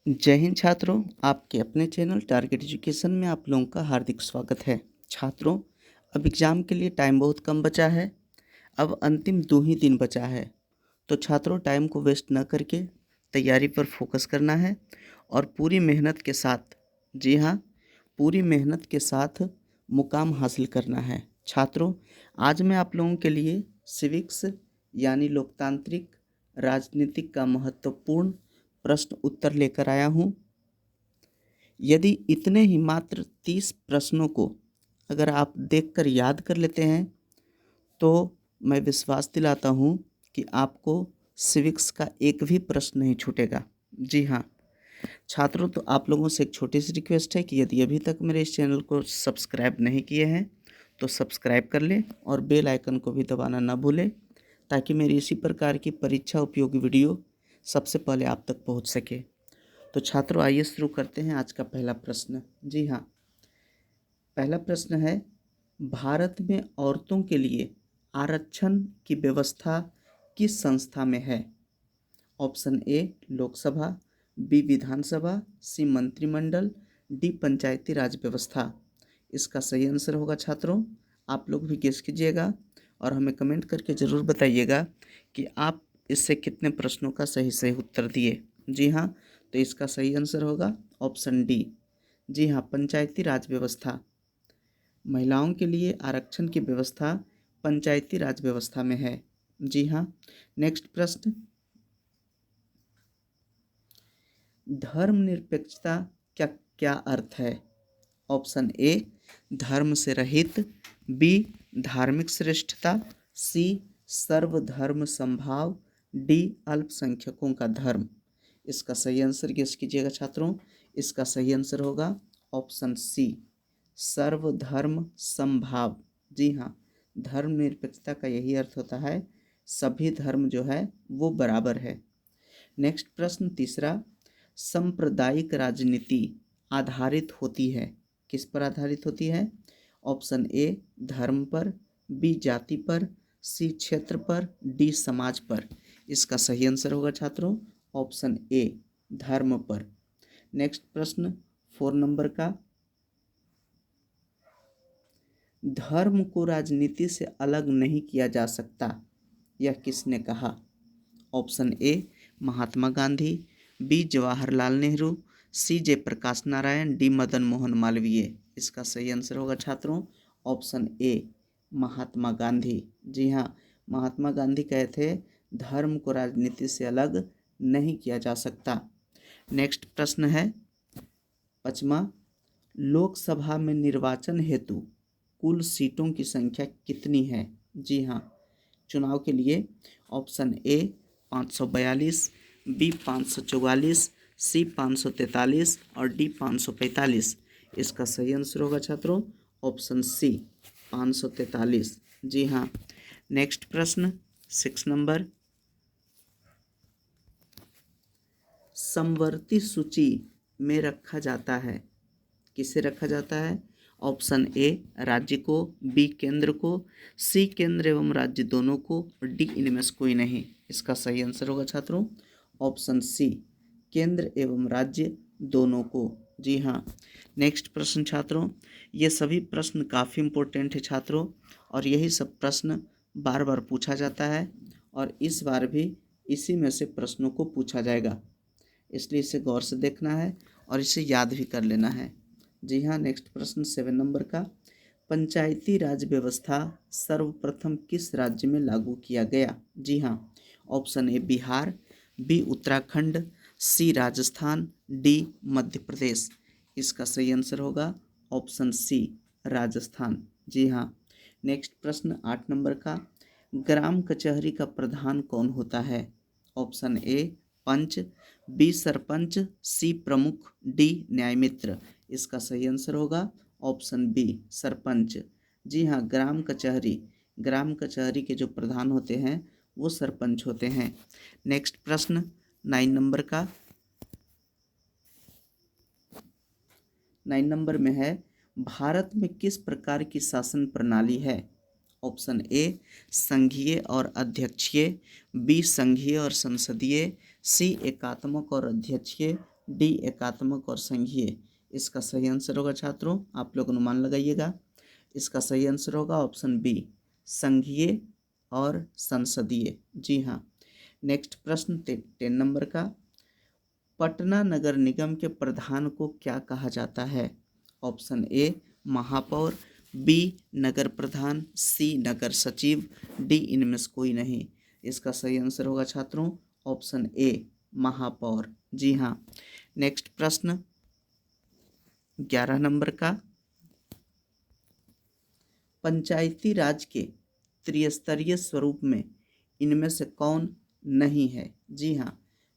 जय हिंद छात्रों, आपके अपने चैनल टारगेट एजुकेशन में आप लोगों का हार्दिक स्वागत है। छात्रों, अब एग्ज़ाम के लिए टाइम बहुत कम बचा है। अब अंतिम 2 ही दिन बचा है, तो छात्रों टाइम को वेस्ट न करके तैयारी पर फोकस करना है और पूरी मेहनत के साथ, जी हाँ, पूरी मेहनत के साथ मुकाम हासिल करना है। छात्रों, आज मैं आप लोगों के लिए सिविक्स यानी लोकतांत्रिक राजनीतिक का महत्वपूर्ण प्रश्न उत्तर लेकर आया हूँ। यदि इतने ही मात्र 30 प्रश्नों को अगर आप देखकर याद कर लेते हैं, तो मैं विश्वास दिलाता हूँ कि आपको सिविक्स का एक भी प्रश्न नहीं छूटेगा। जी हाँ छात्रों, तो आप लोगों से एक छोटी सी रिक्वेस्ट है कि यदि अभी तक मेरे इस चैनल को सब्सक्राइब नहीं किए हैं तो सब्सक्राइब कर लें और बेल आइकन को भी दबाना ना भूलें, ताकि मेरी इसी प्रकार की परीक्षा उपयोगी वीडियो सबसे पहले आप तक पहुंच सके। तो छात्रों, आइए शुरू करते हैं आज का पहला प्रश्न। जी हाँ, पहला प्रश्न है, भारत में औरतों के लिए आरक्षण की व्यवस्था किस संस्था में है? ऑप्शन ए लोकसभा, बी विधानसभा, सी मंत्रिमंडल, डी पंचायती राज व्यवस्था। इसका सही आंसर होगा छात्रों, आप लोग भी गेस कीजिएगा और हमें कमेंट करके ज़रूर बताइएगा कि आप इससे कितने प्रश्नों का सही सही उत्तर दिए। जी हाँ, तो इसका सही आंसर होगा ऑप्शन डी। जी हाँ, पंचायती राज व्यवस्था। महिलाओं के लिए आरक्षण की व्यवस्था पंचायती राज व्यवस्था में है। जी हाँ, नेक्स्ट प्रश्न, धर्मनिरपेक्षता क्या क्या अर्थ है? ऑप्शन ए धर्म से रहित, बी धार्मिक श्रेष्ठता, सी सर्वधर्म समभाव, डी अल्पसंख्यकों का धर्म। इसका सही आंसर गेस कीजिएगा छात्रों, इसका सही आंसर होगा ऑप्शन सी सर्वधर्म समभाव। जी हाँ, धर्मनिरपेक्षता का यही अर्थ होता है, सभी धर्म जो है वो बराबर है। नेक्स्ट प्रश्न तीसरा, सांप्रदायिक राजनीति आधारित होती है, किस पर आधारित होती है? ऑप्शन ए धर्म पर, बी जाति पर, सी क्षेत्र पर, डी समाज पर। इसका सही आंसर होगा छात्रों ऑप्शन ए धर्म पर। नेक्स्ट प्रश्न 4 नंबर का, धर्म को राजनीति से अलग नहीं किया जा सकता, यह किसने कहा? Option A Mahatma Gandhi, B Jawaharlal Nehru, C Jayaprakash Narayan, D Madan Mohan Malaviya. इसका सही आंसर होगा छात्रों ऑप्शन ए महात्मा गांधी। जी हाँ, महात्मा गांधी कहे थे धर्म को राजनीति से अलग नहीं किया जा सकता। नेक्स्ट प्रश्न है 5वां, लोकसभा में निर्वाचन हेतु कुल सीटों की संख्या कितनी है? जी हाँ, चुनाव के लिए ऑप्शन ए 542, बी 544, सी 543 और डी 545। इसका सही आंसर होगा छात्रों ऑप्शन सी 543। जी हाँ, नेक्स्ट प्रश्न 6 नंबर, समवर्ती सूची में रखा जाता है, किसे रखा जाता है? ऑप्शन ए राज्य को, बी केंद्र को, सी केंद्र एवं राज्य दोनों को और डी इनमें से कोई नहीं। इसका सही आंसर होगा छात्रों ऑप्शन सी केंद्र एवं राज्य दोनों को। जी हाँ, नेक्स्ट प्रश्न छात्रों, ये सभी प्रश्न काफ़ी इम्पोर्टेंट है छात्रों, और यही सब प्रश्न बार बार पूछा जाता है और इस बार भी इसी में से प्रश्नों को पूछा जाएगा, इसलिए इसे गौर से देखना है और इसे याद भी कर लेना है। जी हाँ, नेक्स्ट प्रश्न 7 नंबर का, पंचायती राज व्यवस्था सर्वप्रथम किस राज्य में लागू किया गया? जी हाँ, option A Bihar, B Uttarakhand, C Rajasthan, D Madhya Pradesh. इसका सही आंसर होगा ऑप्शन सी राजस्थान। जी हाँ, नेक्स्ट प्रश्न 8 नंबर का, ग्राम कचहरी का प्रधान कौन होता है? ऑप्शन ए पंच, बी सरपंच, सी प्रमुख, डी न्यायमित्र। इसका सही आंसर होगा ऑप्शन बी सरपंच। जी हाँ, ग्राम कचहरी के जो प्रधान होते हैं वो सरपंच होते हैं। नेक्स्ट प्रश्न 9 नंबर का, 9 नंबर में है, भारत में किस प्रकार की शासन प्रणाली है? ऑप्शन ए संघीय और अध्यक्षीय, बी संघीय और संसदीय, सी एकात्मक और अध्यक्षीय, डी एकात्मक और संघीय। इसका सही आंसर होगा छात्रों, आप लोग अनुमान लगाइएगा। इसका सही आंसर होगा ऑप्शन बी, संघीय और संसदीय। जी हाँ। नेक्स्ट प्रश्न 10 नंबर का, पटना नगर निगम के प्रधान को क्या कहा जाता है? ऑप्शन ए महापौर, बी नगर प्रधान, सी नगर सचिव, डी इनमें से कोई नहीं। इसका सही आंसर होगा छात्रों ऑप्शन ए महापौर। जी हाँ। नेक्स्ट प्रश्न 11 नंबर का, पंचायती राज के त्रिस्तरीय स्वरूप में इनमें से कौन नहीं है? जी हाँ,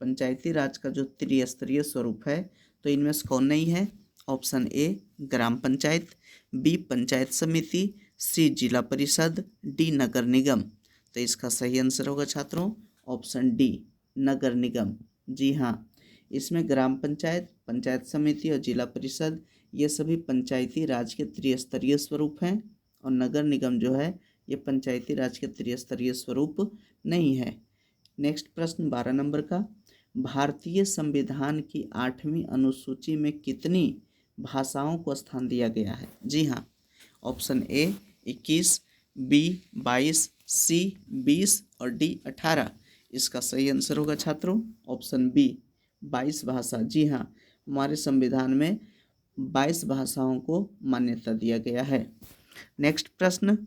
पंचायती राज का जो त्रिस्तरीय स्वरूप है तो इनमें से कौन नहीं है? Option A gram panchayat, B panchayat samiti, C जिला परिषद, डी नगर निगम। तो इसका सही आंसर होगा छात्रों ऑप्शन डी नगर निगम। जी हाँ, इसमें ग्राम पंचायत, पंचायत समिति और जिला परिषद ये सभी पंचायती राज के त्रिस्तरीय स्वरूप हैं और नगर निगम जो है ये पंचायती राज के त्रिस्तरीय स्वरूप नहीं है। नेक्स्ट प्रश्न 12 नंबर का, भारतीय संविधान की 8वीं अनुसूची में कितनी भाषाओं को स्थान दिया गया है? जी हाँ, ऑप्शन ए 21, बी 22, सी 20 और डी 18। इसका सही आंसर होगा छात्रों ऑप्शन बी 22 भाषा। जी हाँ, हमारे संविधान में 22 भाषाओं को मान्यता दिया गया है। नेक्स्ट प्रश्न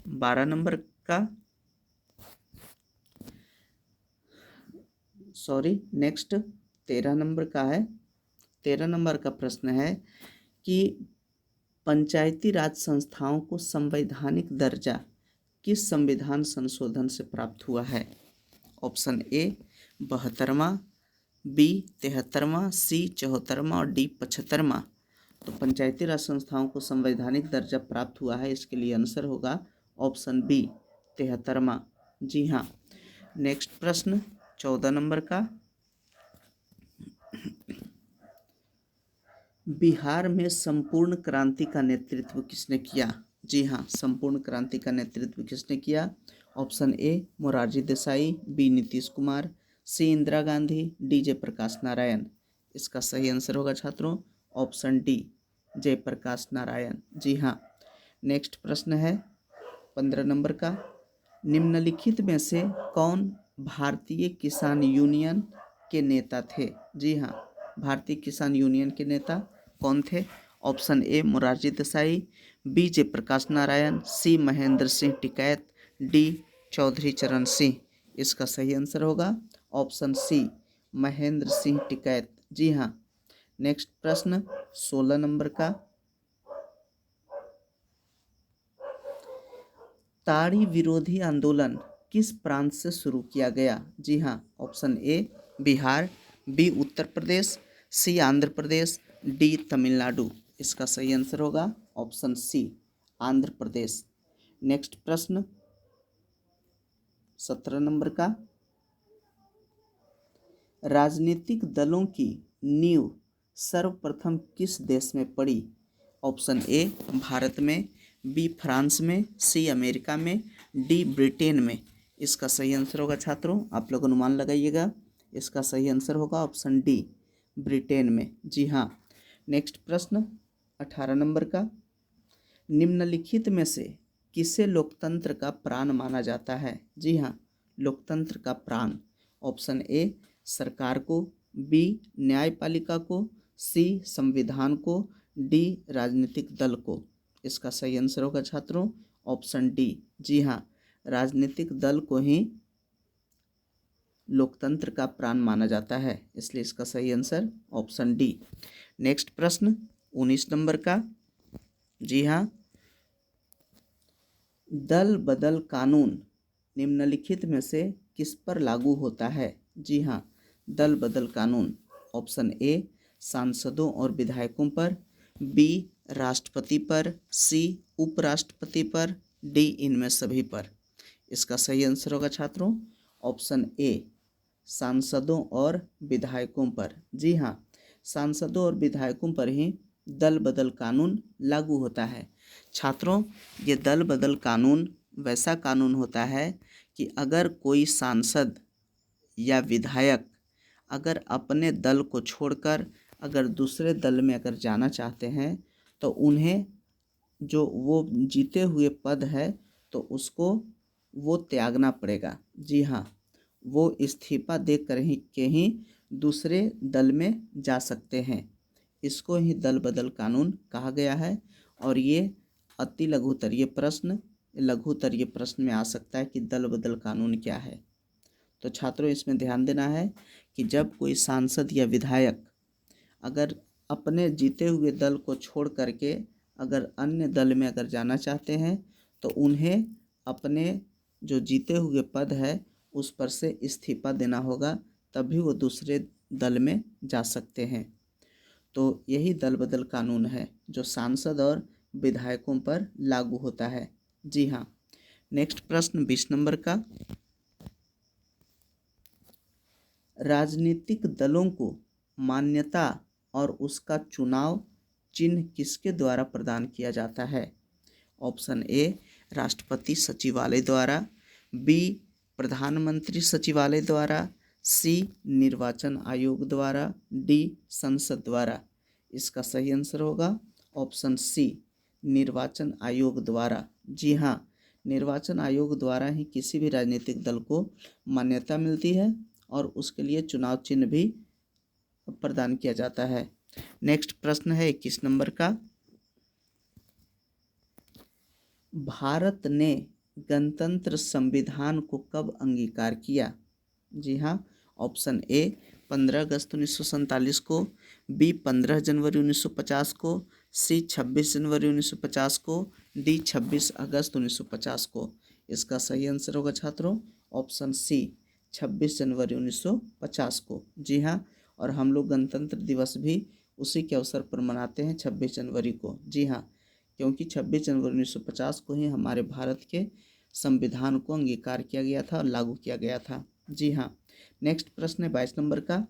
12 नंबर का, नेक्स्ट 13 नंबर का है। 13 नंबर का प्रश्न है कि पंचायती राज संस्थाओं को संवैधानिक दर्जा किस संविधान संशोधन से प्राप्त हुआ है? ऑप्शन ए 72वां, बी 73वां, सी 74वां और डी 75वां। तो पंचायती राज संस्थाओं को संवैधानिक दर्जा प्राप्त हुआ है, इसके लिए आंसर होगा ऑप्शन बी 73वां। जी हाँ। नेक्स्ट प्रश्न 14 नंबर का, बिहार में संपूर्ण क्रांति का नेतृत्व किसने किया? जी हाँ, संपूर्ण क्रांति का नेतृत्व किसने किया? Option A Morarji Desai, B Nitish Kumar, C Indira Gandhi, D Jayaprakash Narayan. इसका सही आंसर होगा छात्रों ऑप्शन डी जयप्रकाश नारायण। जी हाँ। नेक्स्ट प्रश्न है 15 नंबर का, निम्नलिखित में से कौन भारतीय किसान यूनियन के नेता थे? जी हाँ, भारतीय किसान यूनियन के नेता कौन थे? Option A Morarji Desai, B Jayaprakash Narayan, C Mahendra Singh Tikait, D Chaudhary Charan Singh. इसका सही आंसर होगा ऑप्शन सी महेंद्र सिंह टिकैत। जी हाँ। नेक्स्ट प्रश्न 16 नंबर का, ताड़ी विरोधी आंदोलन किस प्रांत से शुरू किया गया? जी हाँ, option A Bihar, B Uttar Pradesh, C Andhra Pradesh, D Tamil Nadu. इसका सही आंसर होगा option C Andhra Pradesh. Next प्रश्न 17 नंबर का, राजनीतिक दलों की नींव सर्वप्रथम किस देश में पड़ी? ऑप्शन ए भारत में, बी फ्रांस में, सी अमेरिका में, डी ब्रिटेन में। इसका सही आंसर होगा छात्रों, आप लोग अनुमान लगाइएगा। इसका सही आंसर होगा ऑप्शन डी ब्रिटेन में। जी हाँ। नेक्स्ट प्रश्न 18 नंबर का, निम्नलिखित में से किसे लोकतंत्र का प्राण माना जाता है? जी हाँ, लोकतंत्र का प्राण। ऑप्शन ए सरकार को, बी न्यायपालिका को, सी संविधान को, डी राजनीतिक दल को। इसका सही आंसर होगा छात्रों ऑप्शन डी। जी हाँ, राजनीतिक दल को ही लोकतंत्र का प्राण माना जाता है, इसलिए इसका सही आंसर ऑप्शन डी। नेक्स्ट प्रश्न 19 नंबर का, जी हाँ, दल बदल कानून निम्नलिखित में से किस पर लागू होता है? जी हाँ, दल बदल कानून। ऑप्शन ए सांसदों और विधायकों पर, बी राष्ट्रपति पर, सी उपराष्ट्रपति पर, डी इनमें सभी पर। इसका सही आंसर होगा छात्रों ऑप्शन ए सांसदों और विधायकों पर। जी हाँ, सांसदों और विधायकों पर ही दल बदल कानून लागू होता है। छात्रों, ये दल बदल कानून वैसा कानून होता है कि अगर कोई सांसद या विधायक अगर अपने दल को छोड़कर अगर दूसरे दल में अगर जाना चाहते हैं तो उन्हें जो वो जीते हुए पद है तो उसको वो त्यागना पड़ेगा। जी हाँ, वो इस्तीफा दे कर ही दूसरे दल में जा सकते हैं। इसको ही दल बदल कानून कहा गया है और ये अति लघुतरीय प्रश्न में आ सकता है कि दल बदल कानून क्या है। तो छात्रों इसमें ध्यान देना है कि जब कोई सांसद या विधायक अगर अपने जीते हुए दल को छोड़ करके अगर अन्य दल में अगर जाना चाहते हैं तो उन्हें अपने जो जीते हुए पद है उस पर से इस्तीफा देना होगा, तभी वो दूसरे दल में जा सकते हैं। तो यही दल बदल कानून है जो सांसद और विधायकों पर लागू होता है। जी हाँ, नेक्स्ट प्रश्न 20 नंबर का, राजनीतिक दलों को मान्यता और उसका चुनाव चिन्ह किसके द्वारा प्रदान किया जाता है? ऑप्शन ए राष्ट्रपति सचिवालय द्वारा, बी प्रधानमंत्री सचिवालय द्वारा, सी निर्वाचन आयोग द्वारा, डी संसद द्वारा। इसका सही आंसर होगा ऑप्शन सी निर्वाचन आयोग द्वारा। जी हाँ, निर्वाचन आयोग द्वारा ही किसी भी राजनीतिक दल को मान्यता मिलती है और उसके लिए चुनाव चिन्ह भी प्रदान किया जाता है। नेक्स्ट प्रश्न है 21 नंबर का, भारत ने गणतंत्र संविधान को कब अंगीकार किया? जी हाँ, ऑप्शन ए 15 अगस्त 1947 को, बी 15 जनवरी 1950 को, सी 26 जनवरी 1950 को, डी 26 अगस्त 1950 को। इसका सही आंसर होगा छात्रों ऑप्शन सी 26 जनवरी 1950 को। जी हाँ, और हम लोग गणतंत्र दिवस भी उसी के अवसर पर मनाते हैं 26 जनवरी को। जी हाँ, क्योंकि 26 जनवरी 1950 को ही हमारे भारत के संविधान को अंगीकार किया गया था और लागू किया गया था। जी हाँ, नेक्स्ट प्रश्न है 22 नंबर का,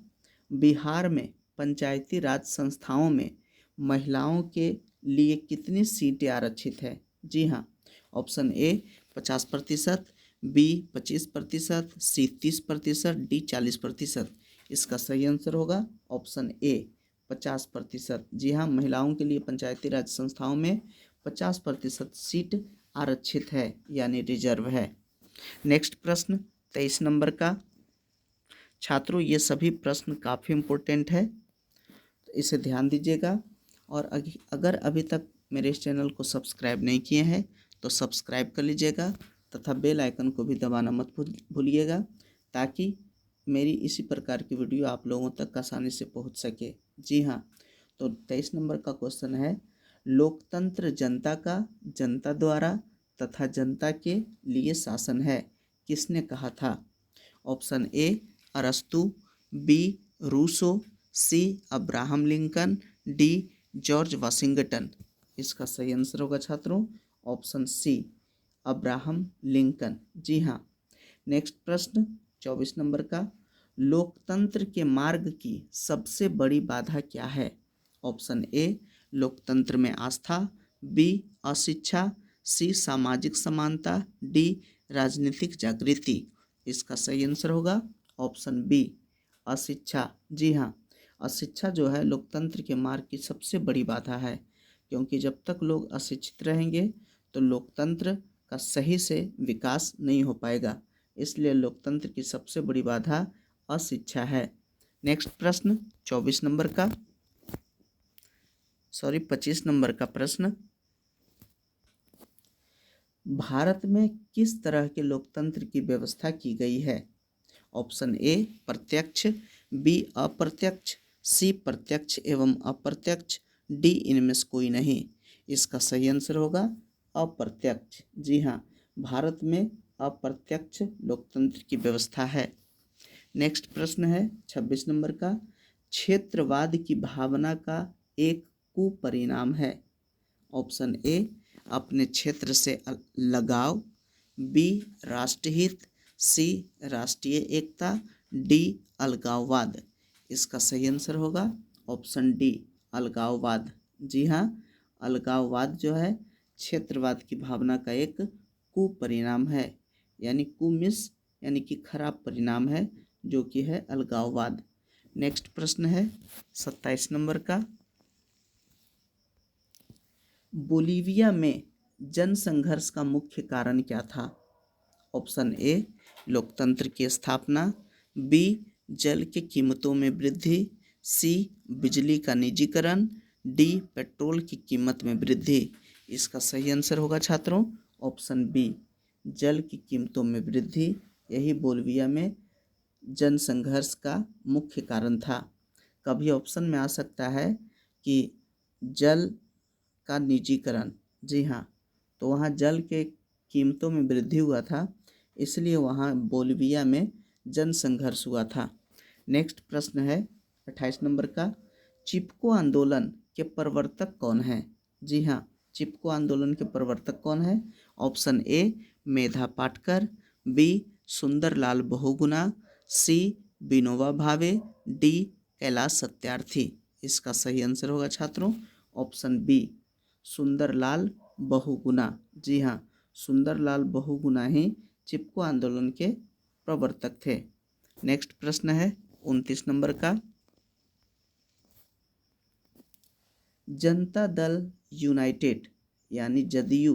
बिहार में पंचायती राज संस्थाओं में महिलाओं के लिए कितनी सीटें आरक्षित है? जी हाँ, option A 50%, B 25%, C 30%, D 40%। इसका सही आंसर होगा ऑप्शन ए 50%। जी हाँ, महिलाओं के लिए पंचायती राज संस्थाओं में 50% सीट आरक्षित है यानी रिजर्व है। नेक्स्ट प्रश्न 23 नंबर का, छात्रों ये सभी प्रश्न काफ़ी इम्पोर्टेंट है, तो इसे ध्यान दीजिएगा और अगर अभी तक मेरे इस चैनल को सब्सक्राइब नहीं किए हैं तो सब्सक्राइब कर लीजिएगा तथा बेल आइकन को भी दबाना मत भूलिएगा ताकि मेरी इसी प्रकार की वीडियो आप लोगों तक आसानी से पहुंच सके। जी हाँ, तो 23 नंबर का क्वेश्चन है, लोकतंत्र जनता का, जनता द्वारा तथा जनता के लिए शासन है, किसने कहा था? ऑप्शन ए अरस्तु, B Rousseau, C Abraham Lincoln, D George Washington. इसका सही आंसर होगा छात्रों ऑप्शन सी अब्राहम लिंकन। जी हाँ, नेक्स्ट प्रश्न 24 नंबर का, लोकतंत्र के मार्ग की सबसे बड़ी बाधा क्या है? ऑप्शन ए लोकतंत्र में आस्था, बी अशिक्षा, सी सामाजिक समानता, डी राजनीतिक जागृति। इसका सही आंसर होगा ऑप्शन बी अशिक्षा। जी हाँ, अशिक्षा जो है लोकतंत्र के मार्ग की सबसे बड़ी बाधा है, क्योंकि जब तक लोग अशिक्षित रहेंगे तो लोकतंत्र का सही से विकास नहीं हो पाएगा। इसलिए लोकतंत्र की सबसे बड़ी बाधा अशिक्षा है। नेक्स्ट प्रश्न 24 नंबर का 25 नंबर का प्रश्न, भारत में किस तरह के लोकतंत्र की व्यवस्था की गई है? ऑप्शन ए प्रत्यक्ष, बी अप्रत्यक्ष, सी प्रत्यक्ष एवं अप्रत्यक्ष, डी इनमें से कोई नहीं। इसका सही आंसर होगा अप्रत्यक्ष। जी हाँ, भारत में अप्रत्यक्ष लोकतंत्र की व्यवस्था है। नेक्स्ट प्रश्न है 26 नंबर का, क्षेत्रवाद की भावना का एक कुपरिणाम है। ऑप्शन ए अपने क्षेत्र से लगाव, बी राष्ट्रहित, सी राष्ट्रीय एकता, डी अलगाववाद। इसका सही आंसर होगा ऑप्शन डी अलगाववाद। जी हाँ, अलगाववाद जो है क्षेत्रवाद की भावना का एक कुपरिणाम है, यानी कुमिस यानी कि खराब परिणाम है जो कि है अलगाववाद। नेक्स्ट प्रश्न है 27 नंबर का, बोलीविया में जनसंघर्ष का मुख्य कारण क्या था? ऑप्शन ए लोकतंत्र की स्थापना, बी जल की कीमतों में वृद्धि, सी बिजली का निजीकरण, डी पेट्रोल की कीमत में वृद्धि। इसका सही आंसर होगा छात्रों ऑप्शन बी जल की कीमतों में वृद्धि। यही बोलीविया में जनसंघर्ष का मुख्य कारण था। कभी ऑप्शन में आ सकता है कि जल का निजीकरण, जी हाँ, तो वहाँ जल के कीमतों में वृद्धि हुआ था, इसलिए वहाँ बोलीविया में जनसंघर्ष हुआ था। नेक्स्ट प्रश्न है 28 नंबर का, चिपको आंदोलन के प्रवर्तक कौन हैं? जी हाँ, चिपको आंदोलन के प्रवर्तक कौन है? Option A Medha Patkar, B Sunderlal Bahuguna, C Vinoba Bhave, D Kailash Satyarthi. इसका सही आंसर होगा छात्रों ऑप्शन बी सुंदरलाल बहुगुणा। जी हाँ, सुंदरलाल बहुगुणा ही चिपको आंदोलन के प्रवर्तक थे। नेक्स्ट प्रश्न है 29 नंबर का, जनता दल यूनाइटेड यानी जदयू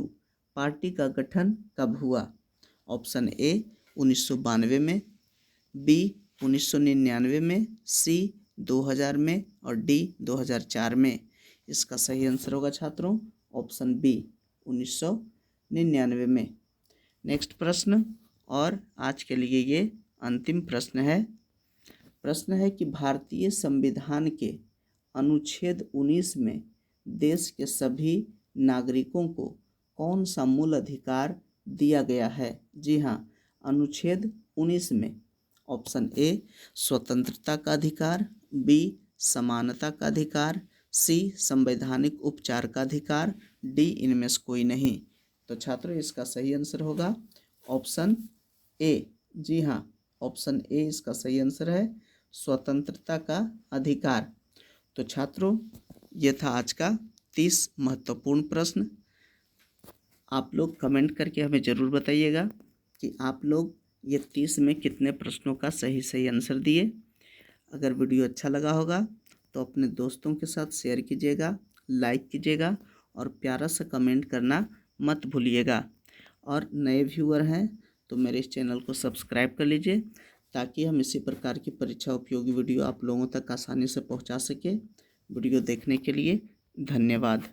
पार्टी का गठन कब हुआ? ऑप्शन ए 1992 में, बी 1999 में, सी 2000 में और डी 2004 में। इसका सही आंसर होगा छात्रों ऑप्शन बी 1999 में। नेक्स्ट प्रश्न और आज के लिए ये अंतिम प्रश्न है। प्रश्न है कि भारतीय संविधान के अनुच्छेद 19 में देश के सभी नागरिकों को कौन सा मूल अधिकार दिया गया है? जी हाँ, अनुच्छेद 19 में ऑप्शन ए स्वतंत्रता का अधिकार, बी समानता का अधिकार, सी संवैधानिक उपचार का अधिकार, डी इनमें से कोई नहीं। तो छात्रों इसका सही आंसर होगा ऑप्शन ए। जी हाँ, ऑप्शन ए इसका सही आंसर है, स्वतंत्रता का अधिकार। तो छात्रों ये था आज का 30 महत्वपूर्ण प्रश्न। आप लोग कमेंट करके हमें ज़रूर बताइएगा कि आप लोग ये 30 में कितने प्रश्नों का सही आंसर दिए। अगर वीडियो अच्छा लगा होगा तो अपने दोस्तों के साथ शेयर कीजिएगा, लाइक कीजिएगा और प्यारा सा कमेंट करना मत भूलिएगा। और नए व्यूअर हैं तो मेरे इस चैनल को सब्सक्राइब कर लीजिए ताकि हम इसी प्रकार की परीक्षा उपयोगी वीडियो आप लोगों तक आसानी से पहुंचा सके। वीडियो देखने के लिए धन्यवाद।